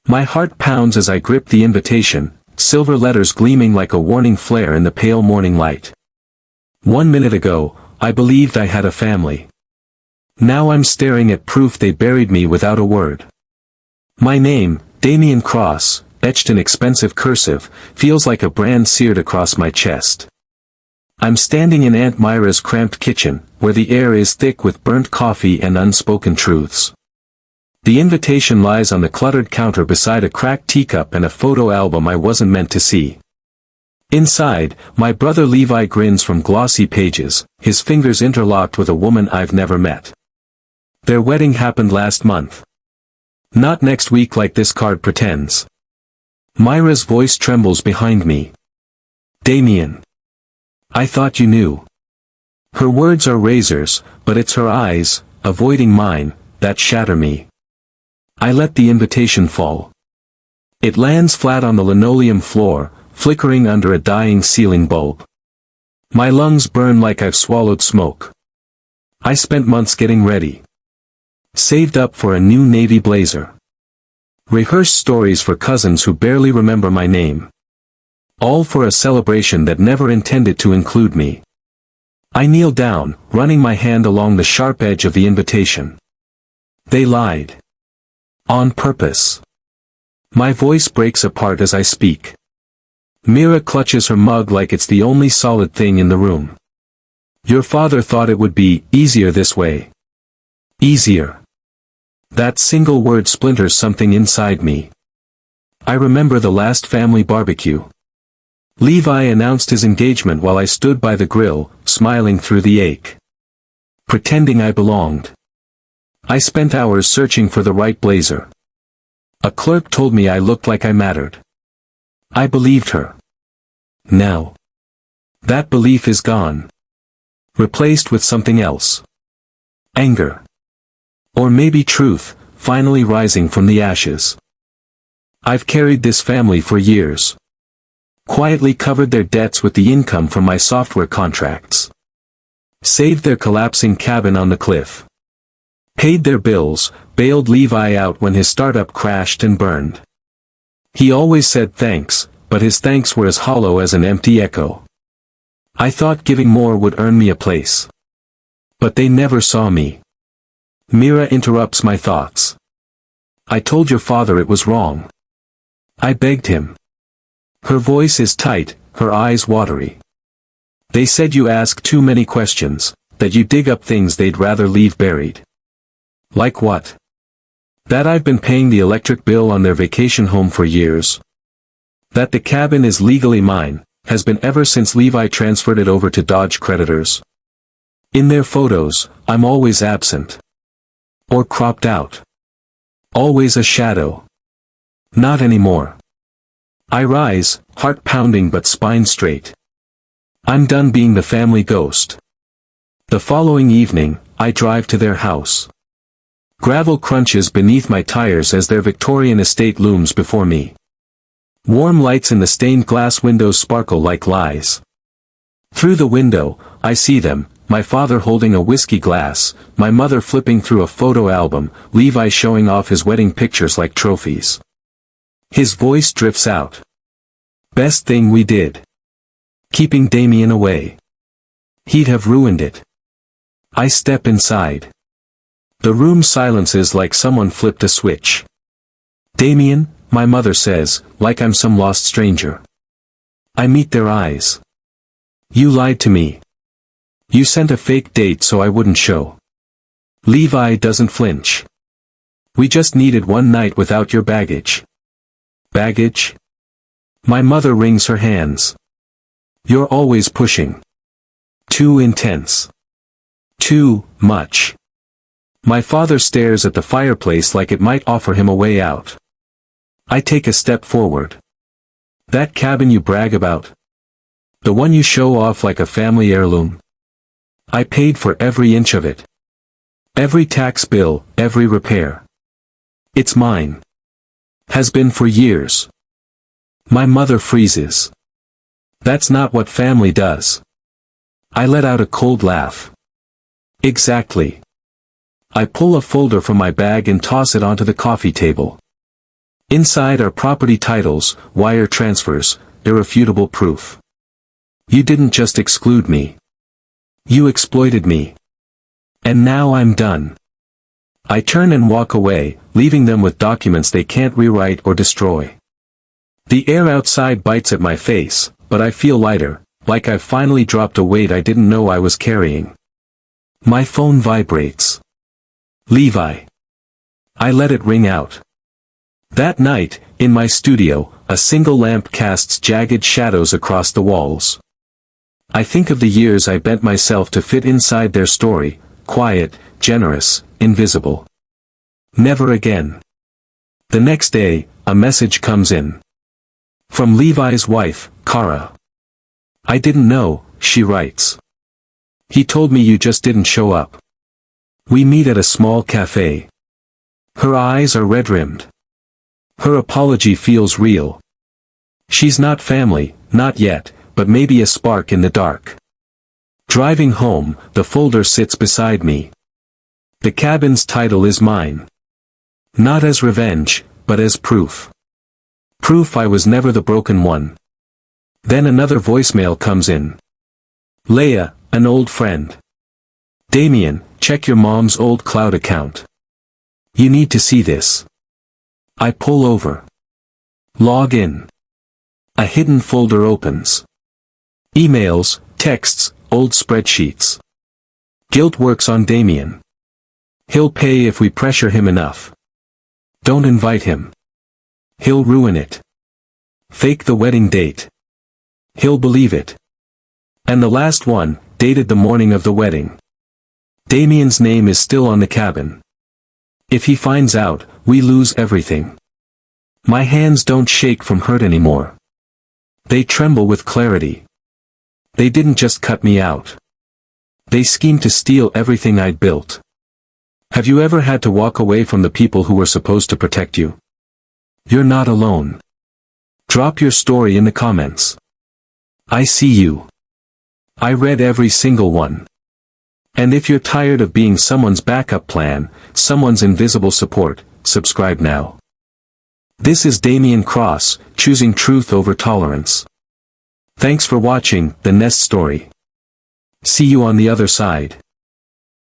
My heart pounds as I grip the invitation, silver letters gleaming like a warning flare in the pale morning light. 1 minute ago, I believed I had a family. Now I'm staring at proof they buried me without a word. My name, Damien Cross, etched in expensive cursive, feels like a brand seared across my chest. I'm standing in Aunt Myra's cramped kitchen, where the air is thick with burnt coffee and unspoken truths. The invitation lies on the cluttered counter beside a cracked teacup and a photo album I wasn't meant to see. Inside, my brother Levi grins from glossy pages, his fingers interlocked with a woman I've never met. Their wedding happened last month. Not next week like this card pretends. Myra's voice trembles behind me. Damien. I thought you knew. Her words are razors, but it's her eyes, avoiding mine, that shatter me. I let the invitation fall. It lands flat on the linoleum floor, flickering under a dying ceiling bulb. My lungs burn like I've swallowed smoke. I spent months getting ready. Saved up for a new navy blazer. Rehearsed stories for cousins who barely remember my name. All for a celebration that never intended to include me. I kneel down, running my hand along the sharp edge of the invitation. They lied. On purpose. My voice breaks apart as I speak. Mira clutches her mug like it's the only solid thing in the room. Your father thought it would be easier this way. Easier. That single word splinters something inside me. I remember the last family barbecue. Levi announced his engagement while I stood by the grill, smiling through the ache. Pretending I belonged. I spent hours searching for the right blazer. A clerk told me I looked like I mattered. I believed her. Now. That belief is gone. Replaced with something else. Anger. Or maybe truth, finally rising from the ashes. I've carried this family for years. Quietly covered their debts with the income from my software contracts. Saved their collapsing cabin on the cliff. Paid their bills, bailed Levi out when his startup crashed and burned. He always said thanks, but his thanks were as hollow as an empty echo. I thought giving more would earn me a place. But they never saw me. Mira interrupts my thoughts. I told your father it was wrong. I begged him. Her voice is tight, her eyes watery. They said you ask too many questions, that you dig up things they'd rather leave buried. Like what? That I've been paying the electric bill on their vacation home for years. That the cabin is legally mine, has been ever since Levi transferred it over to Dodge creditors. In their photos, I'm always absent. Or cropped out. Always a shadow. Not anymore. I rise, heart pounding but spine straight. I'm done being the family ghost. The following evening, I drive to their house. Gravel crunches beneath my tires as their Victorian estate looms before me. Warm lights in the stained glass windows sparkle like lies. Through the window, I see them, my father holding a whiskey glass, my mother flipping through a photo album, Levi showing off his wedding pictures like trophies. His voice drifts out. Best thing we did. Keeping Damien away. He'd have ruined it. I step inside. The room silences like someone flipped a switch. Damien, my mother says, like I'm some lost stranger. I meet their eyes. You lied to me. You sent a fake date so I wouldn't show. Levi doesn't flinch. We just needed one night without your baggage. Baggage? My mother wrings her hands. You're always pushing. Too intense. Too much. My father stares at the fireplace like it might offer him a way out. I take a step forward. That cabin you brag about? The one you show off like a family heirloom? I paid for every inch of it. Every tax bill, every repair. It's mine. Has been for years. My mother freezes. That's not what family does. I let out a cold laugh. Exactly. I pull a folder from my bag and toss it onto the coffee table. Inside are property titles, wire transfers, irrefutable proof. You didn't just exclude me. You exploited me. And now I'm done. I turn and walk away, leaving them with documents they can't rewrite or destroy. The air outside bites at my face, but I feel lighter, like I've finally dropped a weight I didn't know I was carrying. My phone vibrates. Levi. I let it ring out. That night, in my studio, a single lamp casts jagged shadows across the walls. I think of the years I bent myself to fit inside their story, quiet, generous, invisible. Never again. The next day, a message comes in. From Levi's wife, Kara. I didn't know, she writes. He told me you just didn't show up. We meet at a small cafe. Her eyes are red-rimmed. Her apology feels real. She's not family, not yet, but maybe a spark in the dark. Driving home, the folder sits beside me. The cabin's title is mine. Not as revenge, but as proof. Proof I was never the broken one. Then another voicemail comes in. Leia, an old friend. Damien, check your mom's old cloud account. You need to see this. I pull over. Log in. A hidden folder opens. Emails, texts, old spreadsheets. Guilt works on Damien. He'll pay if we pressure him enough. Don't invite him. He'll ruin it. Fake the wedding date. He'll believe it. And the last one, dated the morning of the wedding. Damien's name is still on the cabin. If he finds out, we lose everything. My hands don't shake from hurt anymore. They tremble with clarity. They didn't just cut me out. They schemed to steal everything I'd built. Have you ever had to walk away from the people who were supposed to protect you? You're not alone. Drop your story in the comments. I see you. I read every single one. And if you're tired of being someone's backup plan, someone's invisible support, subscribe now. This is Damien Cross, choosing truth over tolerance. Thanks for watching The Nest Story. See you on the other side.